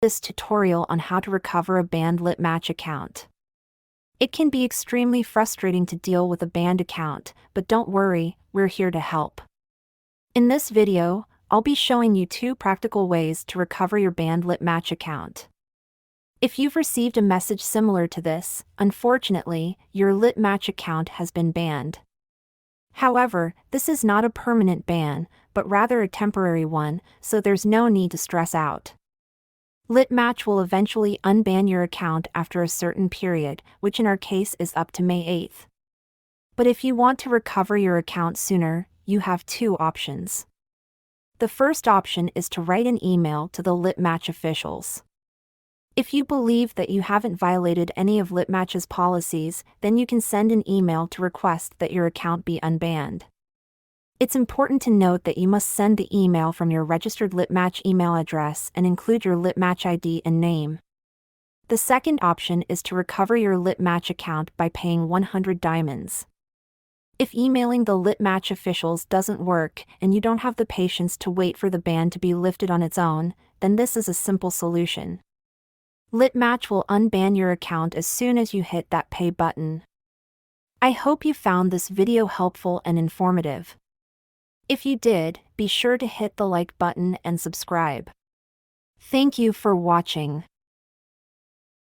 This tutorial on how to recover a banned Litmatch account. It can be extremely frustrating to deal with a banned account, but don't worry, we're here to help. In this video, I'll be showing you 2 practical ways to recover your banned Litmatch account. If you've received a message similar to this, unfortunately, your Litmatch account has been banned. However, this is not a permanent ban, but rather a temporary one, so there's no need to stress out. Litmatch will eventually unban your account after a certain period, which in our case is up to May 8th. But if you want to recover your account sooner, you have 2 options. The first option is to write an email to the Litmatch officials. If you believe that you haven't violated any of Litmatch's policies, then you can send an email to request that your account be unbanned. It's important to note that you must send the email from your registered Litmatch email address and include your Litmatch ID and name. The second option is to recover your Litmatch account by paying 100 diamonds. If emailing the Litmatch officials doesn't work and you don't have the patience to wait for the ban to be lifted on its own, then this is a simple solution. Litmatch will unban your account as soon as you hit that pay button. I hope you found this video helpful and informative. If you did, be sure to hit the like button and subscribe. Thank you for watching.